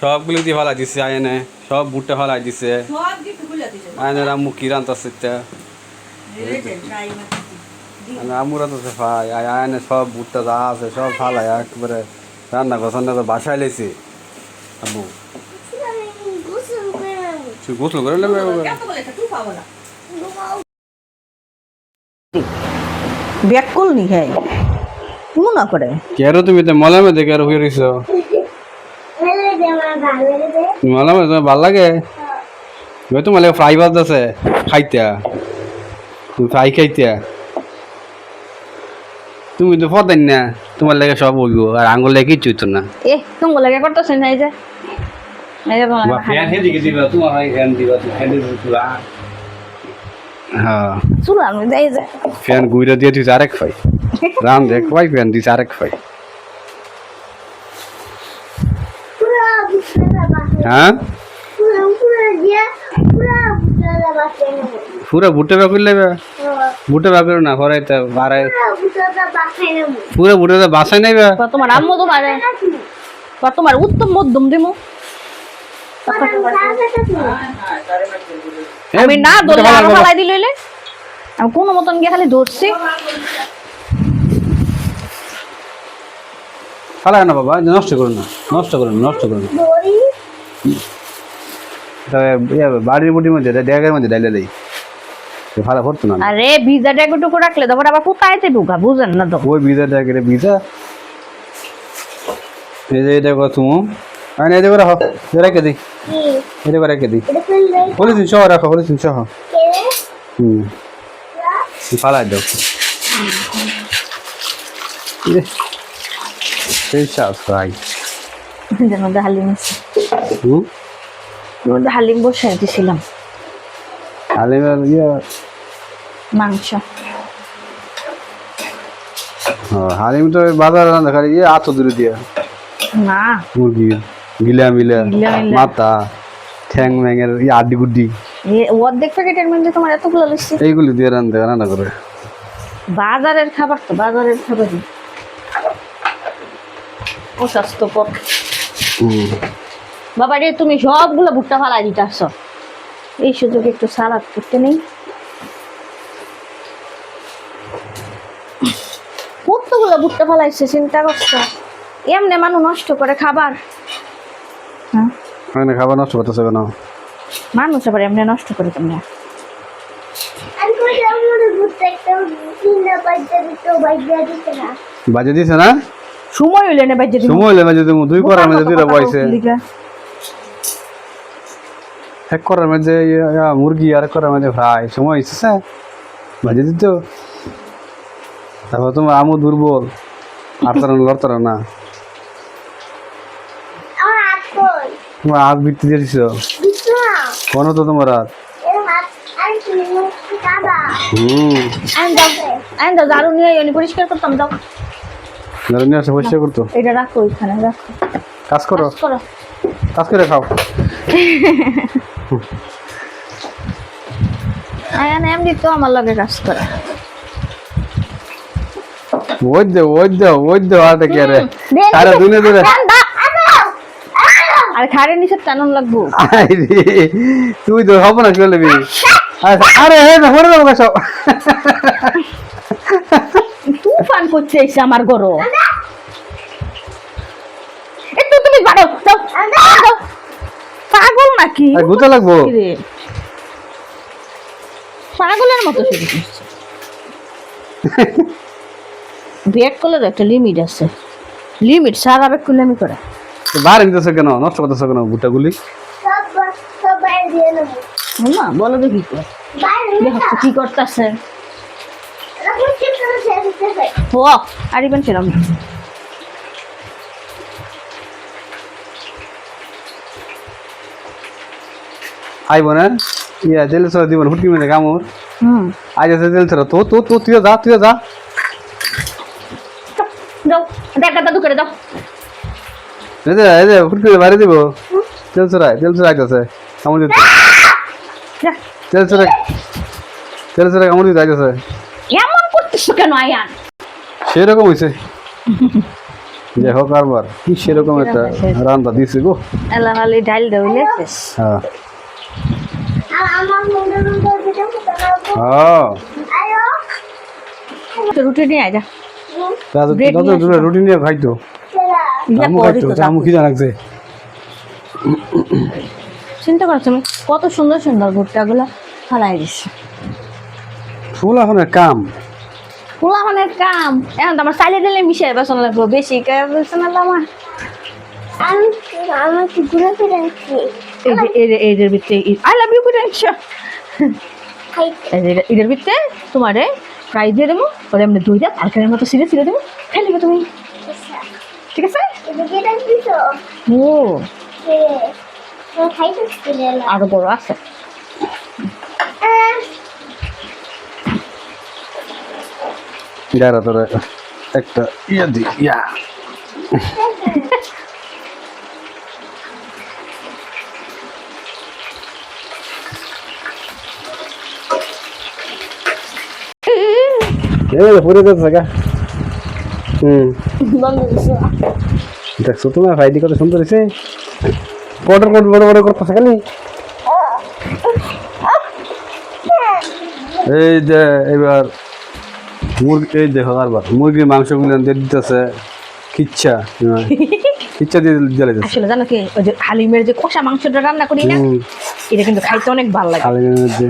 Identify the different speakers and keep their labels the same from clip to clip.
Speaker 1: সবগুলো দিয়ে ফেলা দিছে আয়নে সব বুটটা ফেলাই দিছে
Speaker 2: সব কিছু খুলে দিছে
Speaker 1: আয়নের আম্মু কি রান্তাছে আম্মুরা তো ভাই আয়নে সব বুটটা যা আছে সব ফালাই একবারে রান্না করছে তো বাসায় লেছি আম্মু গোসল করে নেবে
Speaker 2: ব্যাকুল নি খাই মনে করে
Speaker 1: কেরো তুমি তো মলামে দেখে আর হয়ে রইছো মলামে তোমার ভাল লাগে ওই তোমার লাগে ফ্রাই বাজ আছে খাইতা তুমি ফ্রাই খাইতা তুমি তো ফদাই না তোমার লাগে সব হইব আর আঙ্গুল লাগে কিচ্ছু হইতো না
Speaker 2: তোমার লাগে করতেছেন এই যে
Speaker 1: ফ্যান হেদিকে দিবা তোমার হয় ফ্যান দিবা তুমি ফ্যান দিবা হ্যাঁ
Speaker 2: চুলা আমি যাই যে
Speaker 1: ফ্যান গুইরা দিয়ে তুই আরেক খাই রাম দেখ ভাই ফ্যান দিস আরেক খাই হ্যাঁ পুরা ভুট্টা বাকুর লেবে ভুট্টা বাকুর না পরে তো বারে পুরা ভুট্টা বাসায় নেবে
Speaker 2: তোমার আম্মু তোমার উত্তম মধ্যম দিমু আমি না দৌড়ে আরো ফালাই দিল আমি কোনো মতন গিয়ে খালি ধরছি
Speaker 1: ফালাই না বাবা নষ্ট করুন না নষ্ট করুন নষ্ট করুন বাড়ির বুটির মধ্যে ড্যাগের মধ্যে ডাইলে দেয় ভালো করতো না
Speaker 2: আরে ভিজা ড্যাগটুকু রাখলে তারপর আবার ফুটাইতে ঢুকা বুঝেন না তো
Speaker 1: ওই ভিজা ড্যাগের ভিজা এই যে এটা কত আমি এই দেখো রাখো রেখে দিই এটা করে রেখে দিই পলিথিন সহ রাখো পলিথিন সহ ফালাই দাও সেই চাষ ভাই
Speaker 2: হালিম হালিম বসাই দিছিলাম
Speaker 1: হালিমের
Speaker 2: মাংস
Speaker 1: হালিম তো বাজার রান্না খালি আতো দূরে দিয়া
Speaker 2: না
Speaker 1: মুরগি গিলা মিলা মাথা ঠ্যাং ম্যাঙের আড্ডি গুড্ডি
Speaker 2: অর্ধেক প্যাকেটের মধ্যে তোমার এতগুলো লিখছি
Speaker 1: এইগুলি দিয়ে রান্না করে
Speaker 2: বাজারের খাবার তো বাজারের খাবারই ও স্বাস্থ্যকর বাবা রে তুমি সবগুলো ভুট্টা ফালাই দিতে আসছো এই সুযোগে একটু সালাদ করতে নেই কতগুলো ভুট্টা ফালাইছে চিন্তা করছো এমনি মানুষ নষ্ট করে খাবার
Speaker 1: হ্যাঁ খাবার নষ্ট করতেছে কেন
Speaker 2: মানুষ আবার এমনি নষ্ট করে কেমনে
Speaker 1: বাজে দিছে না
Speaker 2: সময় হইলে না বাজে
Speaker 1: সময় হইলে বাজে তুমি দুই করার মধ্যে দুইটা বয়সে এক করার মধ্যে মুরগি আর করার মধ্যে ফ্রাই সময় হচ্ছে বাজে দিত তারপর তোমার আমু দুর্বল আর তারা লড়তারা না তোমার হাত বৃত্তি দিয়ে দিছ কোন তো তোমার হাত
Speaker 2: ঝাড়ু নিয়ে পরিষ্কার করতাম যাও
Speaker 1: ঝাড়ু নিয়ে আসে পরিষ্কার করতো
Speaker 2: এটা রাখো ওইখানে রাখো
Speaker 1: কাজ করো কাজ করে খাও
Speaker 2: আয়ান এমনি তো আমার লগে কাজ করে
Speaker 1: ওই দে আটা কে রে সারা দুনিয়া ধরে
Speaker 2: আর খাড়ে নিচে টানন লাগবো
Speaker 1: তুই তো হব না চলে বি আরে হে না হরে যাবো সব
Speaker 2: তুফান করছে এসে আমার গরো একটু তুমি বাড়ো পাগল নাকি
Speaker 1: গুতা লাগবো
Speaker 2: পাগলের মতো শুরু করছে ব্যাগ করলে একটা লিমিট আছে লিমিট সারা ব্যাগ করলে আমি করে
Speaker 1: বার নিতেছে কেন নষ্ট করতেছে কেন ভুট্টাগুলি
Speaker 2: না বলো দেখি কি করতেছে ও আরিবেন সেরম
Speaker 1: আইব না ইয়া তেল সরা দিব হুটকি মেরে কামড় আজ আছে তেল সরা তো তো তো তুই যা
Speaker 2: দাও দেখা দাদু করে দাও
Speaker 1: এই যে হুটকি বাইরে দিব তেল সরা আইতাছে কামড় দিতে তেল সরা কামড় দিতে আইতাছে
Speaker 2: এমন করতেছ কেন আয়ান
Speaker 1: সেরকম হইছে যাই হোক আরবার কি সেরকম একটা রান্না দিছে গো।
Speaker 2: এলা খালি ডাল দেউলে শেষ।
Speaker 1: হ্যাঁ
Speaker 2: তো রুটি নিয়ে আয় যা। Bread নিয়ে আসো।
Speaker 1: রুটি নিয়ে খাইতো
Speaker 2: ইয়া
Speaker 1: আমু
Speaker 2: পরে
Speaker 1: খাইতো
Speaker 2: তো
Speaker 1: আমু খিদা লাগছে।
Speaker 2: চিন্তা করছো আমি কত সুন্দর সুন্দর ভুট্টাগুলো ফলাই দিচ্ছি।
Speaker 1: ফুল এখন কাম
Speaker 2: পোলা মানে কাম এখন তো আমার চাইলে দিলে মিশে বেসন লাগবো বেশি বেসন আমার
Speaker 3: আমার কি ঘুরে ফিরে আসছি
Speaker 2: এদের ভিতরে আই লাভ ইউ কুটেনশা এদের ভিতরে তোমারে ফ্রাই দিয়ে দেবো পরে আমরা দইটা তরকারির মতো ছিঁড়ে ছিঁড়ে দেবো খাই নেবে তুমি ঠিক আছে
Speaker 3: এদিকে রাখবি তো
Speaker 2: ও
Speaker 3: খাইতে
Speaker 2: আরো বড় আছে
Speaker 1: যারা তোরা একটা ইয়া দি ইয়া পুরে যাচ্ছে গা দেখছো তোমার ভাইডি কত সুন্দর হয়েছে বড় বড় বড় বড় করতেছে খালি এই যে এবার মুরগি এই দেখো আরবার মুরগির মাংসগুলো দিয়ে দিতেছে খিচ্ছা খিচ্ছা দিয়ে জ্বালাইতেছে
Speaker 2: আসলে জানো কি ওই যে হালিমের যে কষা মাংসটা রান্না করি না এটা কিন্তু খাইতে অনেক ভালো লাগে
Speaker 1: হালিমের মধ্যে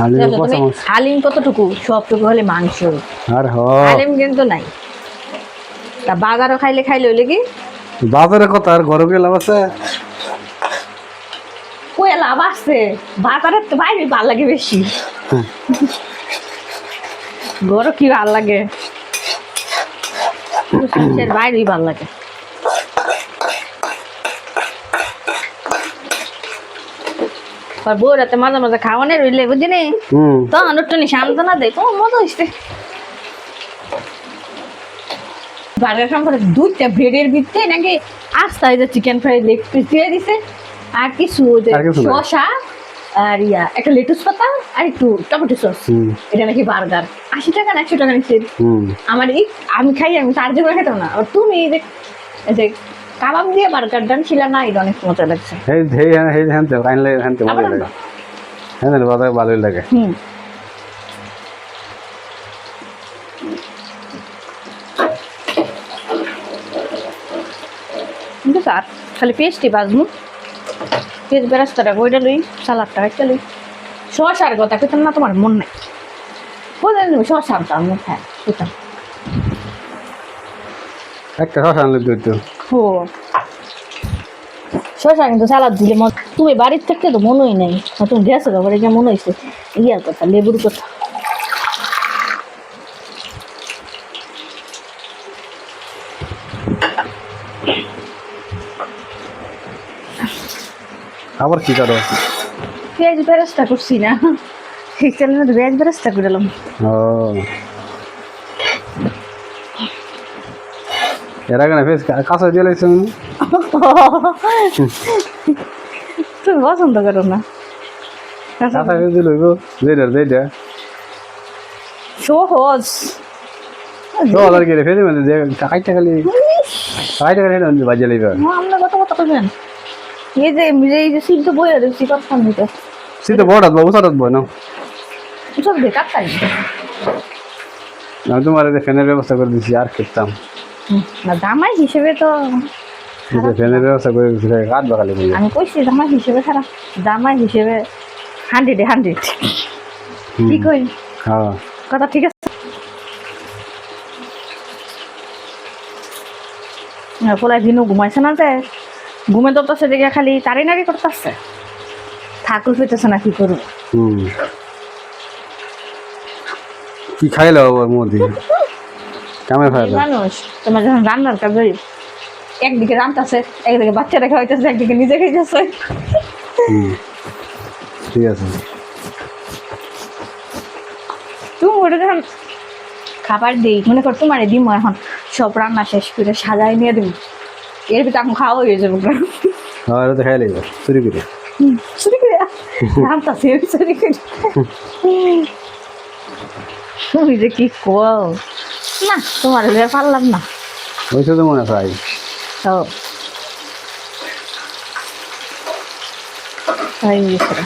Speaker 1: হালিমের কষা মাংস
Speaker 2: হালিম কতটুকু সবটুকু হলে মাংস
Speaker 1: আর হ
Speaker 2: হালিম কিন্তু নাই তা বাজারও খাইলে হইলে কি
Speaker 1: বাজারে কথা আর ঘরে গেলাম আছে
Speaker 2: কই লাভ আছে বাজারের তো বাইরে ভালো লাগে বেশি গরু কি ভালো লাগে বাইরেই ভালো লাগে আর বউ রাতে মাঝে মাঝে খাওয়ানোর রইলে বুঝি নি তখন একটু সান্ত্বনা দেয় তোমার মজা হয়েছে বার্গার সম্পর্কে দুইটা ব্রেডের ভিতরে নাকি আস্তা এই যে চিকেন ফ্রাই লেগ পিস দিয়ে দিছে আর কিছু শসা আর একটা লেটুস পাতা আর একটু টমেটো সস এটা নাকি বার্গার 80 টাকা না 100 টাকা নিচ্ছে আমার আমি খাই আমি তার জন্য খেতাম না আর তুমি এই যে কাবাব দিয়ে বার্গার ডান ছিল না এটা অনেক মজা লাগছে
Speaker 1: ভালোই লাগে
Speaker 2: স্যার খালি পেস্টই বাজবো পেস্ট বেরাস্তাটা ওইটা লই সালাদটা একটা লই শসার কথা কইতাম না তোমার মন নাই বুঝলেন শসার তার মন হ্যাঁ কইতাম
Speaker 1: একটা শসা আনলে দিত
Speaker 2: ও শসা কিন্তু সালাদ দিলে তুমি বাড়ির থাকতে তো মনেই নেই তুমি গেছো তারপরে যা মনে হয়েছে ইয়ার কথা লেবুর কথা
Speaker 1: আবার কি করো
Speaker 2: পেঁয়াজ বেরেস্তা করছি না ঠিক চলে না পেঁয়াজ বেরেস্তা করলাম
Speaker 1: ও এর আগে না ফেস কাঁচা দিয়ে লাগছে
Speaker 2: তুমি পছন্দ করো না
Speaker 1: কাঁচা ফেস দিল যেটা
Speaker 2: সহজ
Speaker 1: আর কি ফেস মানে কাইটা খালি বাজে লাগবে
Speaker 2: আমরা কত কথা করবেন এই যে সিদ্ধ বই আর করতাম দিতে
Speaker 1: সিদ্ধ বড় বাবু সারাত বই না
Speaker 2: সব বেকার তাই
Speaker 1: আমি তোমার ফ্যানের ব্যবস্থা করে দিচ্ছি আর খেতাম
Speaker 2: না জামাই হিসেবে তো
Speaker 1: ফ্যানের ব্যবস্থা করে দিচ্ছি কাঠ বাগালে
Speaker 2: আমি কইছি জামাই হিসেবে খারাপ জামাই হিসেবে 100 ঠিক কই
Speaker 1: হ্যাঁ
Speaker 2: কথা ঠিক আছে পোলাই ভিনু ঘুমাইছে না যে ঘুমে দরতেছে দেখে খালি তারি নাড়ি করতেছে ঠাকুর পেতেছে না কি করবো
Speaker 1: কি খাইলো আবার মোদি কেমন খাইলো
Speaker 2: মানুষ তোমার যখন রান্নার কাজ একদিকে রান্নাছে একদিকে বাচ্চারা খাওয়াইতেছে একদিকে নিজে খাইতেছে
Speaker 1: ঠিক আছে
Speaker 2: তুমি ওটা যখন খাবার দিই মনে কর তোমার দিম এখন সব রান্না শেষ করে সাজাই নিয়ে দিব এর ভিতরে এখন খাওয়া হয়ে যাবো
Speaker 1: আর তো খাই লাগবে চুরি করে
Speaker 2: চুরি করে রান্নাছে চুরি করে তুমি যে কি কও না তোমার লিয়ে পারলাম না।
Speaker 1: হয়েছে তো মনে হয়
Speaker 2: তো হয়ে গেছে।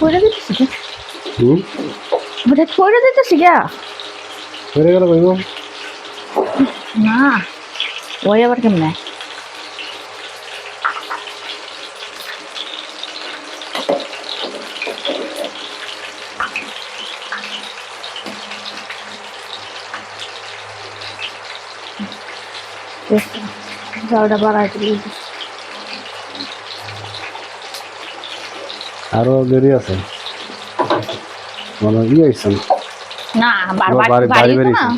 Speaker 2: পড়ে দিতেছি কি? ওটা পড়ে দিতেছি গা?
Speaker 1: হয়ে গেল কইব
Speaker 2: না ওই আবার কেমনে? জালটা বাড়াই দিলি।
Speaker 1: আরো দেরি আছে মানে হয়েছে
Speaker 2: না বারবার
Speaker 1: বাড়ি
Speaker 2: বাড়ি
Speaker 1: বেরিয়েছে।
Speaker 2: না।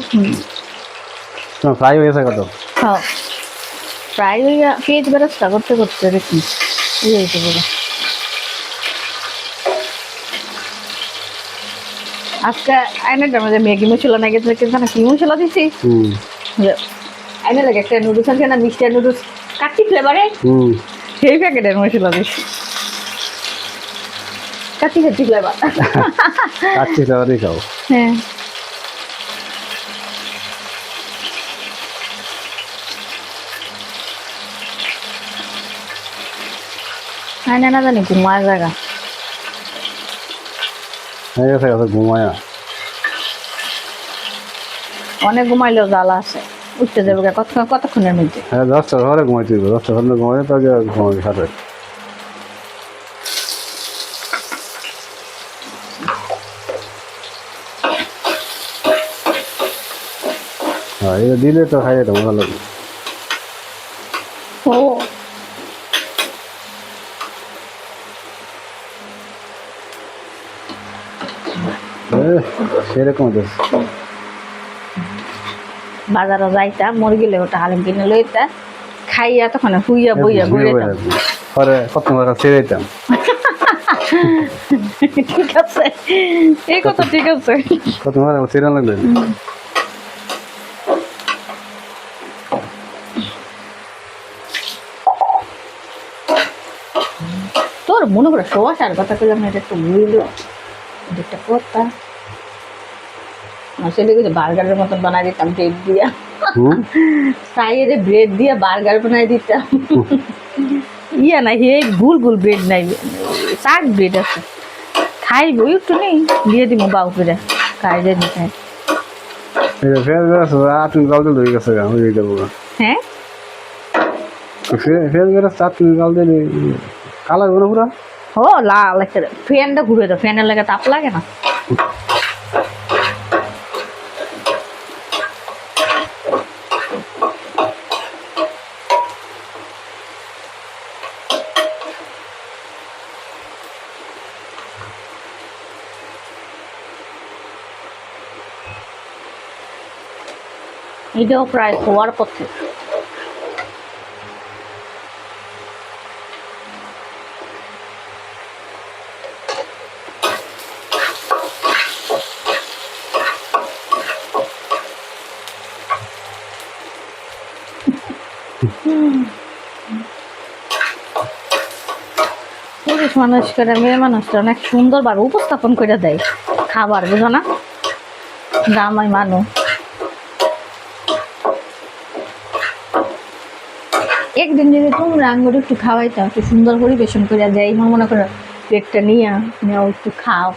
Speaker 1: তোমার ফ্রাই হয়েছে কত
Speaker 2: হ্যাঁ প্রায় ওই পেঁয়াজ বেরোচ্ছা করতে করতে দেখি ইয়ে হইতে বলো। আজকে আইনাটার মধ্যে ম্যাগি মশলা না গেছে কিন্তু না কি মশলা দিছি আইনা লাগে একটা নুডলস আছে না মিষ্টি নুডলস কাঠি ফ্লেভারে সেই প্যাকেটের মশলা দিছি কাঠি কাঠি ফ্লেভার।
Speaker 1: কাচ্চি ফ্লেভারই খাও
Speaker 2: হ্যাঁ আইনা না জানি ঘুমায় জায়গা
Speaker 1: হয়ে গেছে কত ঘুমায় না
Speaker 2: অনেক ঘুমাইলেও জ্বালা আছে উঠতে যাবে কতক্ষণের মধ্যে।
Speaker 1: হ্যাঁ 10টার ঘরে ঘুমাইতে হবে 10টার ঘরে ঘুমাইলে তো ঘুমাবি সাথে হ্যাঁ এটা দিলে তো খাই এটা মজা লাগবে
Speaker 2: ও
Speaker 1: সেরকম
Speaker 2: বাজারও যাইতাম মরে গেলে ওটা হালিম কিনে লইতা খাইয়া তখন হুইয়া বইয়া বইয়া
Speaker 1: পরে কত টাকা ছেড়ে দিতাম
Speaker 2: ঠিক আছে এই কথা ঠিক আছে
Speaker 1: কত টাকা ছেড়ে লাগবে
Speaker 2: তোর মনে করে শোয়াশার কথা করলাম না এটা একটু বুঝলো একটা কথা সেটা কিন্তু বার্গারের মতন বানাই দিতাম ব্রেড দিয়া সাইডে ব্রেড দিয়ে বার্গার বানাই দিতাম ইয়া না হে গুল গুল ব্রেড নাই শাক ব্রেড আছে খাইব একটু নেই দিয়ে দিব বাউ করে খাই যাই খাই
Speaker 1: ফের আপনি গাল দিলে হয়ে গেছে হয়ে যাবো
Speaker 2: হ্যাঁ
Speaker 1: ফের গেলে আপনি গাল দিলে কালা হবে না পুরা
Speaker 2: ও লাল একটা ফ্যানটা ঘুরে দাও ফ্যানের লাগে তাপ লাগে না এটাও প্রায় হওয়ার পথে পুরুষ মানুষকে মেয়ে মানুষটা অনেক সুন্দরভাবে উপস্থাপন করে দেয় খাবার বুঝো না জামাই মানুষ একদিন যদি তোমরা আঙ্গুর একটু খাওয়াইতাম একটু সুন্দর পরিবেশন করে দেয় মনে করো প্লেটটা নিয়ে একটু খাও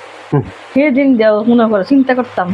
Speaker 2: সেদিন যাও মনে করো চিন্তা করতাম